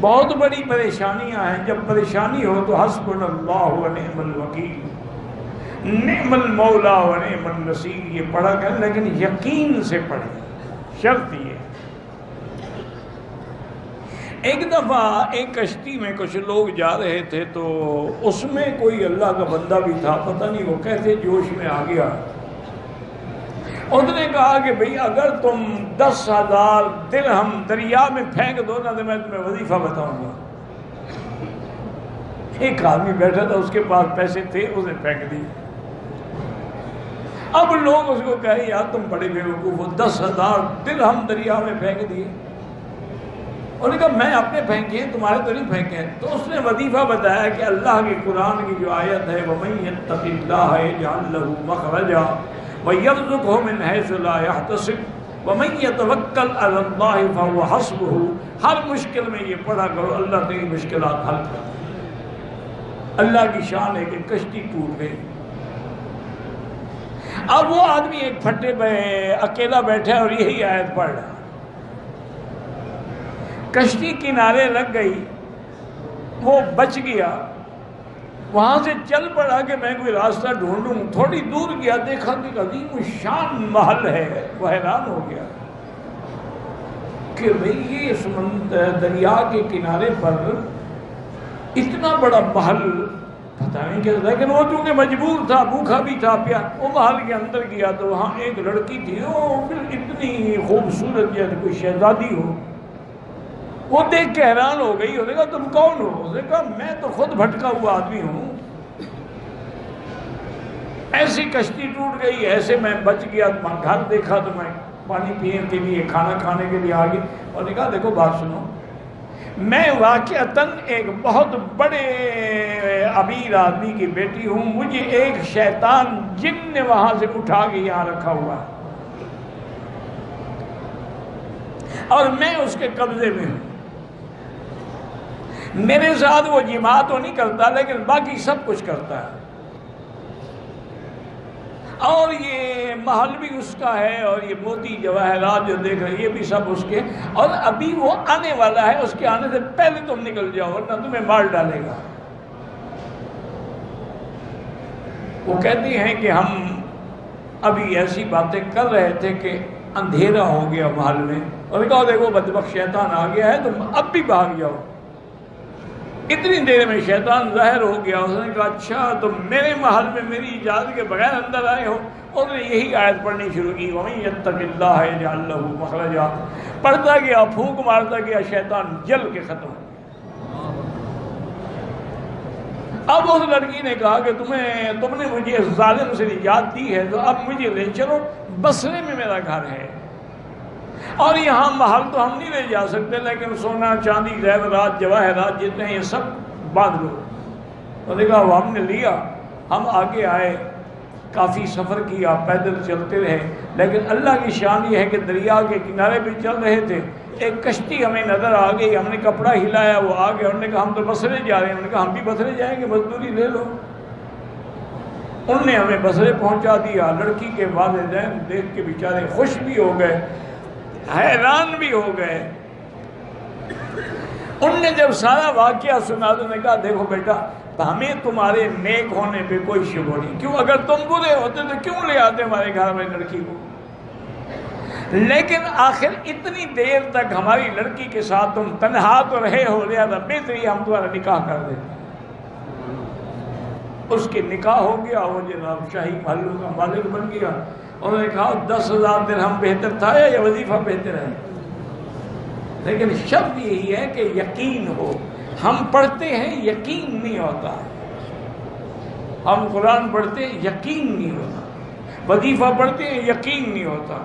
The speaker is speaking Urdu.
بہت بڑی پریشانیاں ہیں. جب پریشانی ہو تو حسبنا اللہ و نعم الوکیل، نعم المولا و نعم النصیر یہ پڑھا کریں، لیکن یقین سے پڑھیں. شرط یہ، ایک دفعہ ایک کشتی میں کچھ لوگ جا رہے تھے تو اس میں کوئی اللہ کا بندہ بھی تھا، پتہ نہیں وہ کیسے جوش میں آ گیا. اس نے کہا کہ بھئی اگر تم 10,000 درہم دریا میں پھینک دو نا تو میں تمہیں وظیفہ بتاؤں گا. ایک آدمی بیٹھا تھا، اس کے پاس پیسے تھے، اس نے پھینک دی. اب لوگ اس کو کہے یار تم بڑے بیوقوف ہو، 10,000 درہم دریا میں پھینک دیے. انہوں نے کہا میں اپنے پھینکے ہیں، تمہارے تو نہیں پھینکے ہیں. تو اس نے وظیفہ بتایا کہ اللہ کے قرآن کی جو آیت ہے وَمَن يَتَّقِ اللَّهَ يَجْعَل لَّهُ مَخْرَجًا وَيَرْزُقْهُ مِنْ حَيْثُ لَا يَحْتَسِبُ وَمَن يَتَوَكَّلْ عَلَى اللَّهِ فَهُوَ حَسْبُهُ. ہر مشکل میں یہ پڑھا کرو، اللہ تیری مشکلات حل کر دے. اللہ کی شان ہے کہ کشتی ٹوٹ گئی. اب وہ آدمی ایک پھٹے پہ اکیلا بیٹھا ہے اور یہی آیت پڑھ رہا. کشتی کنارے لگ گئی، وہ بچ گیا. وہاں سے چل پڑا کہ میں کوئی راستہ ڈھونڈوں. تھوڑی دور گیا، دیکھا کہ عظیم شان محل ہے. وہ حیران ہو گیا کہ بھئی یہ دریا کے کنارے پر اتنا بڑا محل پتہ نہیں کیا. لیکن وہ چونکہ مجبور تھا، بھوکا بھی تھا، وہ محل کے اندر گیا تو وہاں ایک لڑکی تھی، وہ اتنی خوبصورت جیسے کوئی شہزادی ہو. وہ دیکھ کے حیران ہو گئی. انہوں نے کہا تم کون ہو؟ اس نے کہا میں تو خود بھٹکا ہوا آدمی ہوں. ایسی کشتی ٹوٹ گئی، ایسے میں بچ گیا. گھر دیکھا تو میں پانی پینے کے لیے، کھانا کھانے کے لیے آ گئی. اور نے کہا دیکھو بات سنو، میں واقعتاً ایک بہت بڑے امیر آدمی کی بیٹی ہوں. مجھے ایک شیطان جن نے وہاں سے اٹھا کے یہاں رکھا ہوا ہے اور میں اس کے قبضے میں ہوں. میرے ساتھ وہ جماع تو نہیں کرتا لیکن باقی سب کچھ کرتا ہے. اور یہ محل بھی اس کا ہے، اور یہ موتی جواہرات جو دیکھ رہے ہیں یہ بھی سب اس کے. اور ابھی وہ آنے والا ہے، اس کے آنے سے پہلے تم نکل جاؤ ورنہ تمہیں مار ڈالے گا. وہ کہتی ہیں کہ ہم ابھی ایسی باتیں کر رہے تھے کہ اندھیرا ہو گیا محل میں. اور کہا دیکھو بدبخت شیطان آ گیا ہے، تم اب بھی بھاگ جاؤ. اتنی دیر میں شیطان ظاہر ہو گیا. اس نے کہا اچھا تم میرے محل میں میری اجازت کے بغیر اندر آئے ہو. اس نے یہی آیت پڑھنی شروع کی وَمَن يَتَّقِ اللَّهَ يَجْعَل لَّهُ مَخْرَجًا. پڑھتا گیا، پھونک مارتا گیا، شیطان جل کے ختم. اب اس لڑکی نے کہا کہ تم نے مجھے اس ظالم سے نجات دی ہے تو اب مجھے لے چلو، بصرے میں میرا گھر ہے اور یہاں محل تو ہم نہیں لے جا سکتے لیکن سونا چاندی زیورات جواہرات جتنے ہیں یہ سب باندھ لو. انہوں نے کہا وہ ہم نے لیا. ہم آگے آئے، کافی سفر کیا، پیدل چلتے رہے. لیکن اللہ کی شان یہ ہے کہ دریا کے کنارے پہ چل رہے تھے، ایک کشتی ہمیں نظر آ گئی. ہم نے کپڑا ہلایا، وہ آ گیا. انہوں نے کہا ہم تو بصرے جا رہے ہیں. انہوں نے کہا ہم بھی بصرے جائیں گے، مزدوری لے لو. انہوں نے ہمیں بصرے پہنچا دیا. لڑکی کے والدین دیکھ کے بیچارے خوش بھی ہو گئے، حیران بھی ہو گئے. ان نے جب سارا واقعہ سنا تو نے کہا دیکھو بیٹا ہمیں تمہارے نیک ہونے پہ کوئی شبہ نہیں. کیوں اگر تم برے ہوتے تو کیوں لے آتے ہمارے گھر میں لڑکی کو؟ لیکن آخر اتنی دیر تک ہماری لڑکی کے ساتھ تم تنہا تو رہے ہو، لہذا بہتری ہم تمہارا نکاح کر دیتے. اس کے نکاح ہو گیا، وہ جناب شاہی محلوں کا مالک بن گیا. انہوں نے کہا 10,000 درہم بہتر تھا یا یہ وظیفہ بہتر ہے؟ لیکن شرط یہی ہے کہ یقین ہو. ہم پڑھتے ہیں یقین نہیں ہوتا، ہم قرآن پڑھتے ہیں یقین نہیں ہوتا، وظیفہ پڑھتے ہیں یقین نہیں ہوتا.